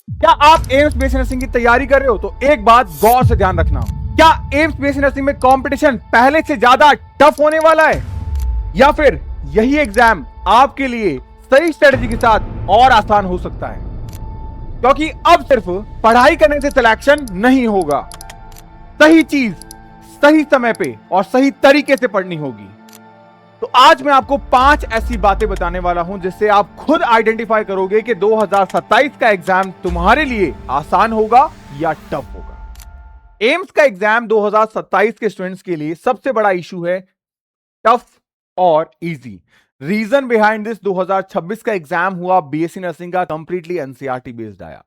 क्या आप AIIMS BSc nursing की तैयारी कर रहे हो तो एक बात गौर से ध्यान रखना। क्या एम्स बीएससी नर्सिंग में कंपटीशन पहले से ज्यादा टफ होने वाला है या फिर यही एग्जाम आपके लिए सही स्ट्रेटजी के साथ और आसान हो सकता है? क्योंकि अब सिर्फ पढ़ाई करने से सिलेक्शन नहीं होगा, सही चीज सही समय पे और सही तरीके से पढ़नी होगी। तो आज मैं आपको 5 ऐसी बातें बताने वाला हूं जिससे आप खुद आइडेंटिफाई करोगे कि 2027 का एग्जाम तुम्हारे लिए आसान होगा या टफ होगा। एम्स का एग्जाम 2027 के स्टूडेंट्स के लिए सबसे बड़ा इशू है टफ और इजी। रीजन बिहाइंड दिस, 2026 का एग्जाम हुआ बीएससी नर्सिंग का कंप्लीटली एनसीईआरटी बेस्ड आया,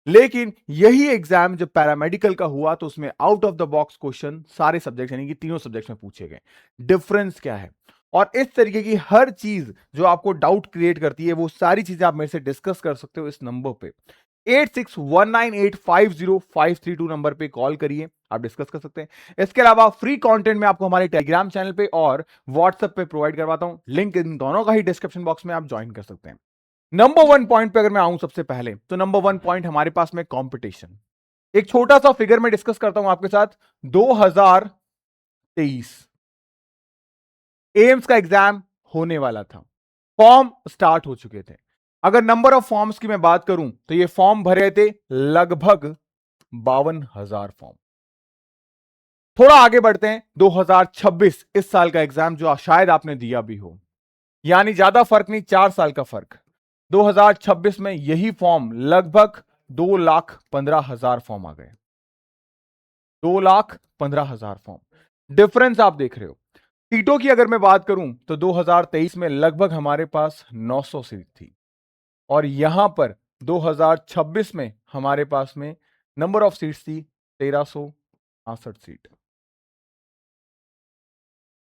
लेकिन यही एग्जाम जब पैरामेडिकल का हुआ तो उसमें out of the box question सारे सब्जेक्ट यानी कि तीनों सब्जेक्ट में पूछे गए। डिफरेंस क्या है और इस तरीके की हर चीज जो आपको डाउट क्रिएट करती है वो सारी चीजें आप मेरे से डिस्कस कर सकते हो इस नंबर पे 8619850532 नंबर पे कॉल करिए, आप डिस्कस कर सकते हैं। इसके अलावा फ्री कंटेंट में आपको हमारे टेलीग्राम चैनल पे और व्हाट्सएप पे प्रोवाइड करवाता हूं, लिंक इन दोनों का ही डिस्क्रिप्शन बॉक्स में आप ज्वाइन कर सकते हैं। नंबर 1 पॉइंट पे अगर मैं आऊं सबसे पहले तो नंबर 1 पॉइंट हमारे पास में कंपटीशन। एक छोटा सा फिगर में डिस्कस करता हूं आपके साथ। 2023 एम्स का एग्जाम होने वाला था, फॉर्म स्टार्ट हो चुके थे। अगर नंबर ऑफ फॉर्म्स की मैं बात करूं तो ये फॉर्म भरे थे लगभग 52,000 फॉर्म। थोड़ा आगे बढ़ते हैं, 2026 इस साल का एग्जाम जो शायद आपने दिया भी हो, यानी ज्यादा फर्क नहीं, 4 साल का फर्क। 2026 में यही फॉर्म लगभग 2,15,000 फॉर्म आ गए। 2,15,000 फॉर्म। डिफरेंस आप देख रहे हो। सीटों की अगर मैं बात करूं तो 2023 में लगभग हमारे पास 900 सीट थी और यहां पर 2026 में हमारे पास में नंबर ऑफ सीट्स थी 1,368 सीट।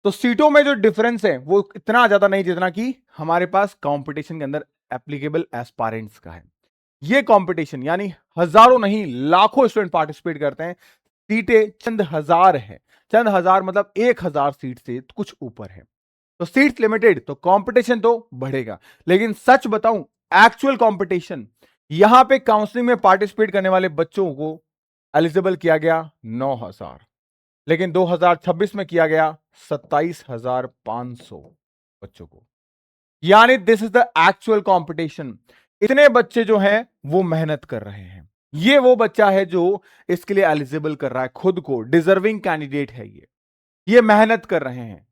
तो सीटों में जो डिफरेंस है वो इतना ज्यादा नहीं जितना कि हमारे पास कंपटीशन के अंदर एप्लीकेबल एस्पायरेंट्स का है। ये कंपटीशन यानी हजारों नहीं लाखों स्टूडेंट पार्टिसिपेट करते हैं, सीटें चंद हजार है। चंद हजार मतलब 1,000 सीट से कुछ ऊपर है, तो सीट्स लिमिटेड तो कंपटीशन तो बढ़ेगा। लेकिन सच बताऊं, एक्चुअल कंपटीशन यहां पे काउंसलिंग में पार्टिसिपेट करने वाले बच्चों को एलिजिबल किया गया 9,000, लेकिन 2026 में किया गया 27,500 बच्चों को। यानी this is the actual competition. इतने बच्चे जो हैं वो मेहनत कर रहे हैं। ये वो बच्चा है जो इसके लिए एलिजिबल कर रहा है खुद को, डिजर्विंग कैंडिडेट है ये मेहनत कर रहे हैं।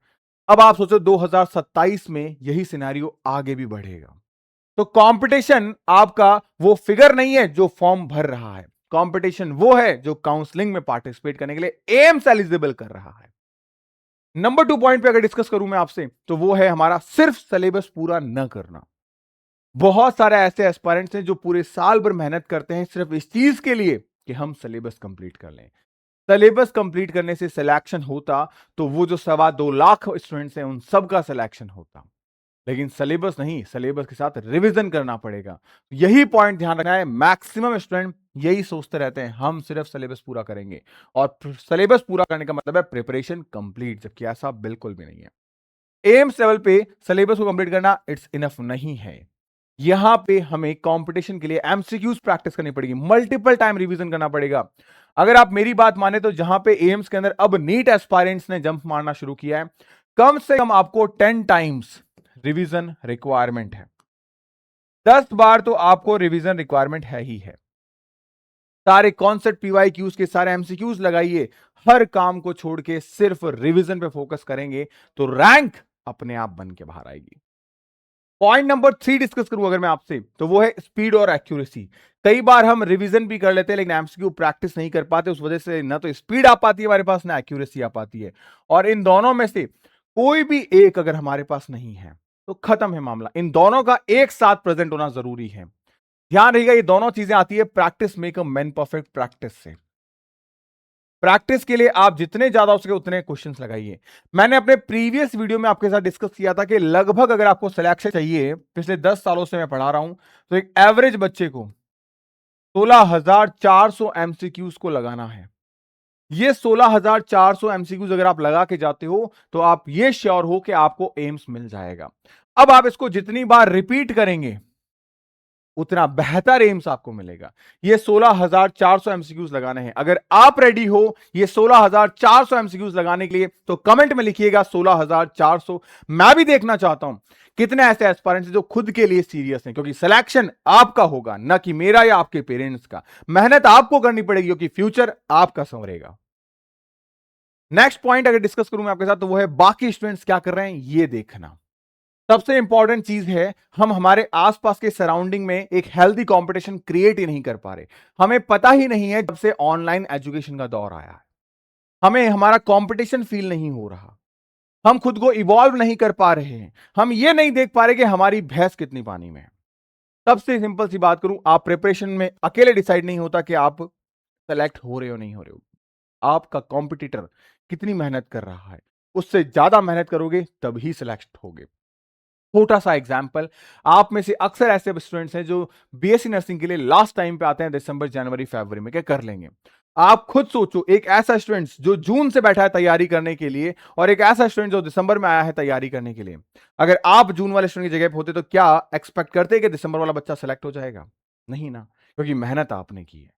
अब आप सोचो 2027 में यही सिनेरियो आगे भी बढ़ेगा। तो कंपटीशन आपका वो फिगर नहीं है जो फॉर्म भर रहा है, कंपटीशन वो है जो काउंसलिंग में पार्टिसिपेट करने के लिए एम्स एलिजिबल कर रहा है। नंबर 2 पॉइंट पे अगर डिस्कस करूं मैं आपसे तो वो है हमारा सिर्फ सिलेबस पूरा न करना। बहुत सारे ऐसे एस्पायरेंट्स हैं जो पूरे साल भर मेहनत करते हैं सिर्फ इस चीज के लिए कि हम सिलेबस कंप्लीट कर लें। सिलेबस कंप्लीट करने से सिलेक्शन होता तो वो जो 2.25 लाख स्टूडेंट्स हैं उन सबका सिलेक्शन होता, लेकिन सिलेबस नहीं, सिलेबस के साथ रिवीजन करना पड़ेगा। यही पॉइंट ध्यान रखना है। मैक्सिमम स्टूडेंट यही सोचते रहते हैं हम सिर्फ सिलेबस पूरा करेंगे, और सिलेबस पूरा करने का मतलब है प्रिपरेशन कंप्लीट, जबकि ऐसा बिल्कुल भी नहीं है। एम्स लेवल पे सिलेबस को कंप्लीट करना इट्स इनफ नहीं है। यहां पे हमें कंपटीशन के लिए एमसीक्यूज प्रैक्टिस करनी पड़ेगी, मल्टीपल टाइम रिवीजन करना पड़ेगा। अगर आप मेरी बात माने तो जहां पे एम्स के अंदर अब नीट एस्पायरेंट्स ने जंप मारना शुरू किया है, कम से कम आपको 10 टाइम्स रिवीजन रिक्वायरमेंट है। 10 बार तो आपको रिवीजन रिक्वायरमेंट है ही है। सारे कॉन्सेप्ट पीवाईक्यूज के सारे एमसीक्यूज लगाइए, हर काम को छोड़ के सिर्फ रिवीजन पे फोकस करेंगे तो रैंक अपने आप बन के बाहर आएगी। पॉइंट नंबर 3 डिस्कस करूं अगर मैं आपसे तो वो है स्पीड और एक्यूरेसी। कई बार हम रिवीजन भी कर लेते हैं लेकिन एमसीक्यू प्रैक्टिस नहीं कर पाते, उस वजह से ना तो स्पीड आ पाती है हमारे पास ना एक्यूरेसी आ पाती है, और इन दोनों में से कोई भी एक अगर हमारे पास नहीं है तो खत्म है मामला। इन दोनों का एक साथ प्रेजेंट होना जरूरी है। ध्यान रहिएगा, ये दोनों चीजें आती है practice make a man perfect practice से। प्रैक्टिस के लिए आप जितने ज्यादा हो सके उतने क्वेश्चंस लगाइए। मैंने अपने प्रीवियस वीडियो में आपके साथ डिस्कस किया था कि लगभग अगर आपको सिलेक्शन चाहिए, पिछले 10 सालों से मैं पढ़ा रहा हूं, तो एक एवरेज बच्चे को 16,400 एमसीक्यूज को लगाना है। ये 16,400 एमसीक्यूज अगर आप लगा के जाते हो तो आप ये श्योर हो कि आपको एम्स मिल जाएगा। अब आप इसको जितनी बार रिपीट करेंगे उतना बेहतर एम्स आपको मिलेगा। ये 16,400 एमसीक्यूज लगाने हैं। अगर आप रेडी हो ये 16,400 एमसीक्यूज लगाने के लिए तो कमेंट में लिखिएगा 16,400। मैं भी देखना चाहता हूं कितने ऐसे एस्पायरेंट्स जो खुद के लिए सीरियस हैं, क्योंकि सिलेक्शन आपका होगा, ना कि मेरा या आपके पेरेंट्स का। मेहनत आपको करनी पड़ेगी क्योंकि फ्यूचर आपका संवरेगा। नेक्स्ट पॉइंट अगर डिस्कस करूं मैं आपके साथ तो वो है बाकी स्टूडेंट्स क्या कर रहे हैं ये देखना। सबसे इंपॉर्टेंट चीज है हम हमारे आसपास के सराउंडिंग में एक हेल्दी कंपटीशन क्रिएट ही नहीं कर पा रहे। हमें पता ही नहीं है जब से ऑनलाइन एजुकेशन का दौर आया है, हमें हमारा कंपटीशन फील नहीं हो रहा, हम खुद को इवॉल्व नहीं कर पा रहे हैं, हम ये नहीं देख पा रहे कि हमारी भैंस कितनी पानी में है। सबसे सिंपल सी बात करूं, आप प्रिपरेशन में अकेले डिसाइड नहीं होता कि आप सेलेक्ट हो रहे हो नहीं हो रहे हो। आपका कॉम्पिटिटर कितनी मेहनत कर रहा है, उससे ज्यादा मेहनत करोगे तभी सिलेक्ट होगे। छोटा सा एग्जाम्पल, आप में से अक्सर ऐसे स्टूडेंट्स हैं जो बीएससी नर्सिंग के लिए लास्ट टाइम पे आते हैं दिसंबर जनवरी फरवरी में, क्या कर लेंगे। आप खुद सोचो, एक ऐसा स्टूडेंट जो जून से बैठा है तैयारी करने के लिए और एक ऐसा स्टूडेंट जो दिसंबर में आया है तैयारी करने के लिए, अगर आप जून वाले स्टूडेंट की जगह पे होते तो क्या एक्सपेक्ट करते कि दिसंबर वाला बच्चा सेलेक्ट हो जाएगा? नहीं ना, क्योंकि मेहनत आपने की है।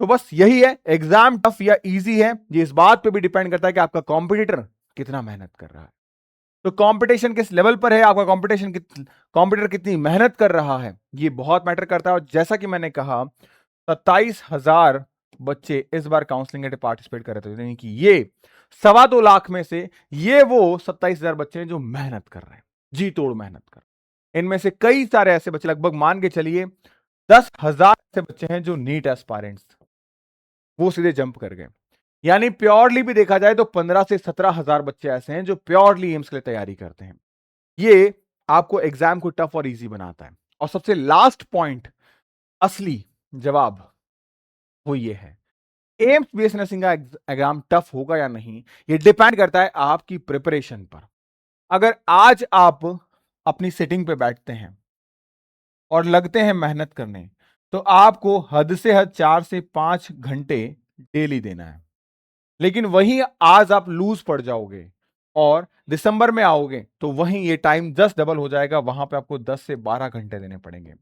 तो बस यही है, एग्जाम टफ या इजी है ये इस बात पे भी डिपेंड करता है कि आपका कॉम्पिटिटर कितना मेहनत कर रहा है। तो कंपटीशन किस लेवल पर है, आपका कंपटीटर कितनी मेहनत कर रहा है, ये बहुत मैटर करता है। और जैसा कि मैंने कहा 27,000 बच्चे इस बार काउंसलिंग के पार्टिसिपेट कर रहे थे, यानी कि ये 2.25 लाख में से ये वो 27,000 बच्चे हैं जो मेहनत कर रहे हैं, जी तोड़ मेहनत कर रहे हैं। इनमें से कई सारे ऐसे बच्चे, लगभग मान के चलिए 10,000 ऐसे बच्चे हैं जो नीट एस्पायरेंट्स वो सीधे जंप कर गए। यानी प्योरली भी देखा जाए तो 15 से 17,000 बच्चे ऐसे हैं जो प्योरली एम्स के लिए तैयारी करते हैं। ये आपको एग्जाम को टफ और इजी बनाता है। और सबसे लास्ट पॉइंट, असली जवाब वो ये है, एम्स बीएससी नर्सिंग का एग्जाम टफ होगा या नहीं ये डिपेंड करता है आपकी प्रिपरेशन पर। अगर आज आप अपनी सिटिंग पे बैठते हैं और लगते हैं मेहनत करने, तो आपको हद से हद 4 से 5 घंटे डेली देना है। लेकिन वहीं आज आप लूज पड़ जाओगे और दिसंबर में आओगे तो वहीं ये टाइम 10 डबल हो जाएगा, वहां पे आपको 10 से 12 घंटे देने पड़ेंगे।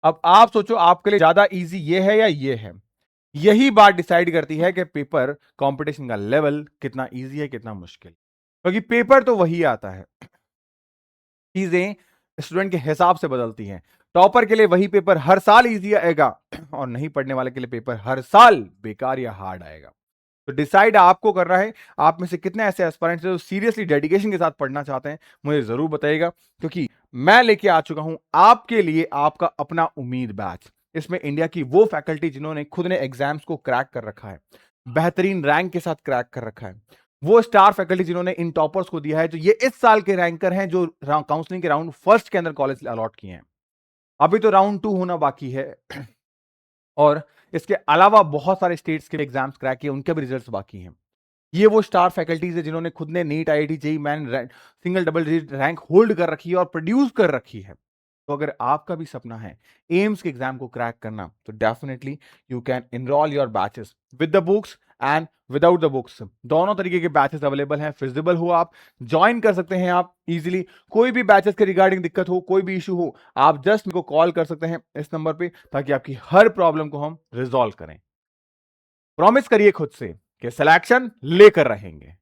अब आप सोचो आपके लिए ज्यादा इजी ये है या ये है। यही बात डिसाइड करती है कि पेपर कंपटीशन का लेवल कितना इजी है कितना मुश्किल, क्योंकि पेपर तो वही आता है, चीजें स्टूडेंट के हिसाब से बदलती हैं। टॉपर के लिए वही पेपर हर साल इजी आएगा और नहीं पढ़ने वाले के लिए पेपर हर साल बेकार या हार्ड आएगा। तो डिसाइड आपको करना है। आप में से कितने ऐसे एस्पायरेंट्स हैं जो सीरियसली डेडिकेशन के साथ पढ़ना चाहते हैं, मुझे जरूर बताइएगा, क्योंकि मैं लेके आ चुका हूं आपके लिए आपका अपना उम्मीद बैच। इसमें इंडिया की वो फैकल्टी जिन्होंने खुद ने एग्जाम्स को क्रैक कर रखा है, बेहतरीन रैंक के साथ क्रैक कर रखा है, वो स्टार फैकल्टी जिन्होंने इन टॉपर्स को दिया है, जो ये इस साल के रैंकर हैं जो काउंसलिंग के राउंड फर्स्ट के अंदर कॉलेज अलॉट किए हैं। अभी तो राउंड 2 होना बाकी है और इसके अलावा बहुत सारे स्टेट्स के एग्जाम्स क्रैक किए, उनके भी रिजल्ट्स बाकी हैं। ये वो स्टार फैकल्टीज है जिन्होंने खुद ने NEET, IIT, JEE main single double digit rank hold कर रखी है और प्रोड्यूस कर रखी है। तो अगर आपका भी सपना है एम्स के एग्जाम को क्रैक करना, तो definitely you can enrol your batches with the books and without the books. दोनों तरीके के बैचेस अवेलेबल हैं, फिजिबल हो आप ज्वाइन कर सकते हैं आप इजीली। कोई भी बैचेस के रिगार्डिंग दिक्कत हो, कोई भी इशू हो, आप जस्ट मेरे को कॉल कर सकते हैं इस नंबर पे, ताकि आपकी हर प्रॉब्लम को हम रिजॉल्व करें। प्रॉमिस करिए खुद से कि सिलेक्शन लेकर रहेंगे।